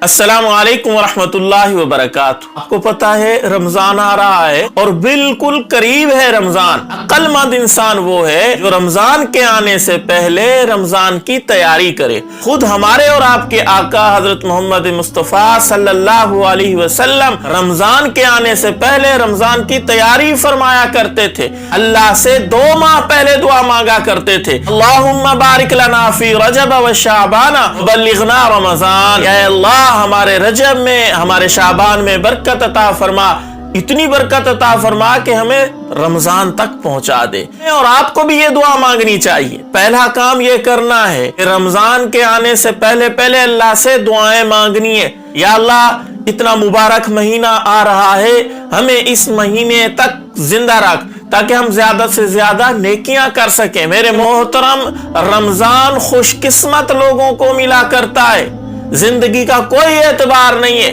अस्सलामु अलैकुम वरहमतुल्लाहि वबरकातुहू। आपको पता है रमजान आ रहा है और बिल्कुल करीब है रमजान। अक्लमंद इंसान वो है जो रमजान के आने से पहले रमजान की तैयारी करे। खुद हमारे और आपके आका हजरत मोहम्मद मुस्तफा सल्लल्लाहु अलैहि वसल्लम रमजान के आने से पहले रमजान की तैयारी फरमाया करते थे। अल्लाह से 2 माह पहले दुआ मांगा करते थे, अल्लाहुम्मा बारिक लना फी रजब व शाबान बल्लिगना रमजान। या अल्लाह हमारे रजब में, हमारे शाबान में बरकत अता फरमा, इतनी बरकत अता फरमा कि हमें रमजान तक पहुंचा दे। और आपको भी ये दुआ मांगनी चाहिए। पहला काम ये करना है कि रमजान के आने से पहले पहले अल्लाह से दुआएं मांगनी है। या अल्लाह इतना मुबारक महीना आ रहा है, हमें इस महीने तक जिंदा रख ताकि हम ज्यादा से ज्यादा नेकियां कर सकें। मेरे मोहतरम, रमजान खुशकिस्मत लोगों को मिला करता है, जिंदगी का कोई एतबार नहीं है।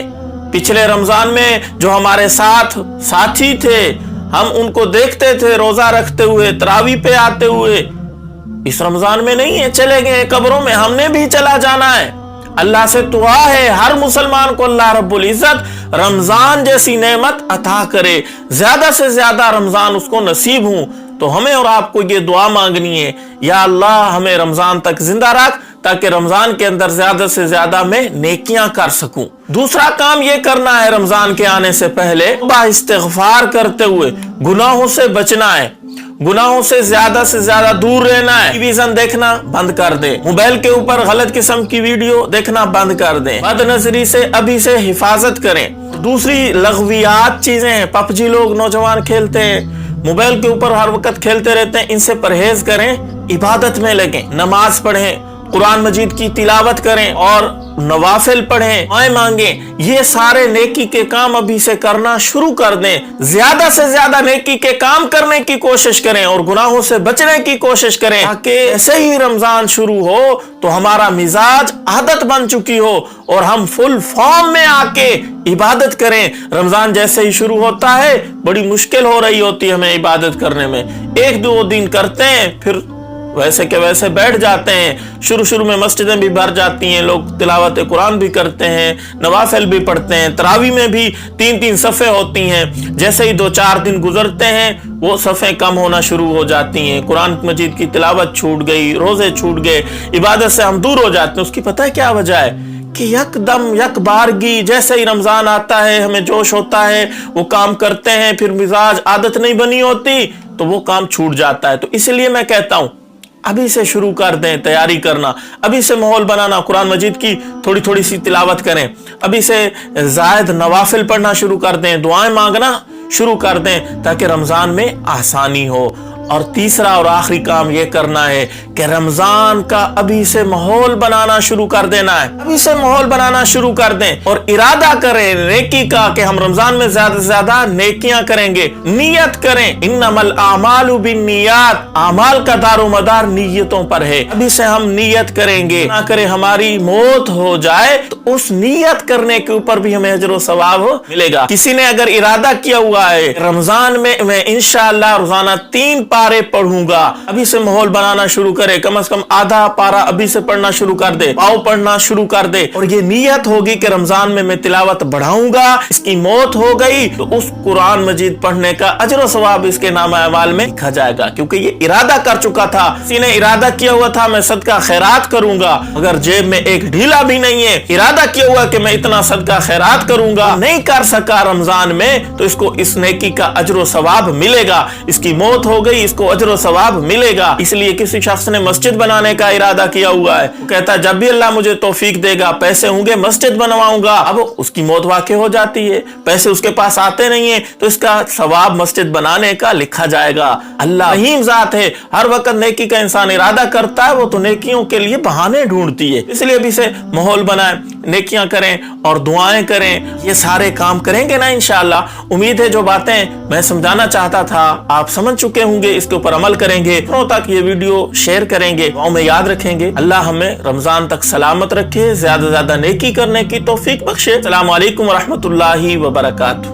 पिछले रमजान में जो हमारे साथ साथी थे, हम उनको देखते थे रोजा रखते हुए, तरावी पे आते हुए। इस रमजान में नहीं है, चले गए कब्रों में। हमने भी चला जाना है। अल्लाह से दुआ है हर मुसलमान को अल्लाह रब्बुल इज्जत रमजान जैसी नेमत अता करे, ज्यादा से ज्यादा रमजान उसको नसीब हो। तो हमें और आपको ये दुआ मांगनी है, या अल्लाह हमें रमजान तक जिंदा रख ताकि रमजान के अंदर ज्यादा से ज्यादा मैं नेकियां कर सकूं। दूसरा काम ये करना है, रमजान के आने से पहले इस्तिग़फ़ार करते हुए गुनाहों से बचना है, गुनाहों से ज्यादा दूर रहना है। टेलीविजन देखना बंद कर दे, मोबाइल के ऊपर गलत किस्म की वीडियो देखना बंद कर दे, बदनजरी से अभी से हिफाजत करें। दूसरी लग़वियात चीजें हैं, पबजी लोग नौजवान खेलते हैं, मोबाइल के ऊपर हर वक्त खेलते रहते हैं, इनसे परहेज करें, इबादत में लगें, नमाज पढ़ें, कुरान मजीद की तिलावत करें और नवाफिल पढ़ें, दुआएं मांगें। ये सारे नेकी के काम अभी से करना शुरू कर दें। ज्यादा से ज्यादा नेकी के काम करने की कोशिश करें और गुनाहों से बचने की कोशिश करें, ताकि ऐसे ही रमजान शुरू हो तो हमारा मिजाज आदत बन चुकी हो और हम फुल फॉर्म में आके इबादत करें। रमजान जैसे ही शुरू होता है बड़ी मुश्किल हो रही होती है हमें इबादत करने में। 1-2 दिन करते हैं, फिर वैसे के वैसे बैठ जाते हैं। शुरू में मस्जिदें भी भर जाती हैं, लोग तिलावत कुरान भी करते हैं, नवाफिल भी पढ़ते हैं, तरावी में भी 3-3 सफ़े होती हैं। जैसे ही 2-4 दिन गुजरते हैं वो सफ़े कम होना शुरू हो जाती हैं, कुरान मजीद की तिलावत छूट गई, रोजे छूट गए, इबादत से हम दूर हो जाते हैं। उसकी पता है क्या वजह है? कि यकदम यकबारगी जैसे ही रमजान आता है हमें जोश होता है, वो काम करते हैं, फिर मिजाज आदत नहीं बनी होती तो वो काम छूट जाता है। तो इसलिए मैं कहता हूँ अभी से शुरू कर दें तैयारी करना, अभी से माहौल बनाना, कुरान मजीद की थोड़ी सी तिलावत करें, अभी से जायद नवाफिल पढ़ना शुरू कर दें, दुआएं मांगना शुरू कर दें ताकि रमजान में आसानी हो। और तीसरा और आखिरी काम ये करना है कि रमजान का अभी से माहौल बनाना शुरू कर देना है। अभी से माहौल बनाना शुरू कर दें और इरादा करें नेकी का कि हम रमजान में ज्यादा से ज्यादा नेकियां करेंगे। नियत करें, इन्नमल आमालु बिन्नियात, आमाल का दारोमदार नियतों पर है। अभी से हम नियत करेंगे, ना करें हमारी मौत हो जाए तो उस नियत करने के ऊपर भी हमें अजर व सवाब मिलेगा। किसी ने अगर इरादा किया हुआ है रमजान में मैं इंशाअल्लाह रोजाना 3 पारे पढ़ूंगा, अभी से माहौल बनाना शुरू करे, कम से कम आधा पारा अभी से पढ़ना शुरू कर दे, पाव पढ़ना शुरू कर दे, और ये नियत होगी कि रमजान में मैं तिलावत बढ़ाऊंगा। इसकी मौत हो गई तो उस कुरान मजीद पढ़ने का अजर व सवाब इसके नामा अमाल में लिखा जाएगा, क्योंकि ये इरादा कर चुका था। किसी ने इरादा किया हुआ था मैं सदका खैरात करूंगा, अगर जेब में एक ढीला भी नहीं है, इरादा किया हुआ कि मैं इतना सदका खैरात करूंगा, नहीं कर सका रमजान में, तो इसको इस नेकी का अजर व सवाब मिलेगा। इसकी मौत हो गई, इसको अजर व सवाब मिलेगा। इसलिए किसी शख्स ने मस्जिद बनाने का इरादा किया हुआ है, वो कहता है जब भी अल्लाह मुझे तौफीक देगा, पैसे होंगे, मस्जिद बनवाऊंगा। अब उसकी मौत वाक़ई हो जाती है, पैसे उसके पास आते नहीं है, तो इसका सवाब मस्जिद बनाने का लिखा जाएगा। अल्लाह रहीम ज़ात है, हर वक्त नेकी का इंसान इरादा करता है, वो तो नेकियों के लिए बहाने ढूंढती है। इसलिए अभी से माहौल बनाए, नेकियां करें और दुआएं करें। ये सारे काम करेंगे ना इंशाअल्लाह। उम्मीद है जो बातें मैं समझाना चाहता था आप समझ चुके होंगे, इसके ऊपर अमल करेंगे, तक ये वीडियो शेयर करेंगे, दुआओं में याद रखेंगे। अल्लाह हमें रमजान तक सलामत रखे, ज्यादा से ज्यादा नेकी करने की तौफीक बख्शे। अस्सलामु अलैकुम वरहमतुल्लाहि वबरकातुहू।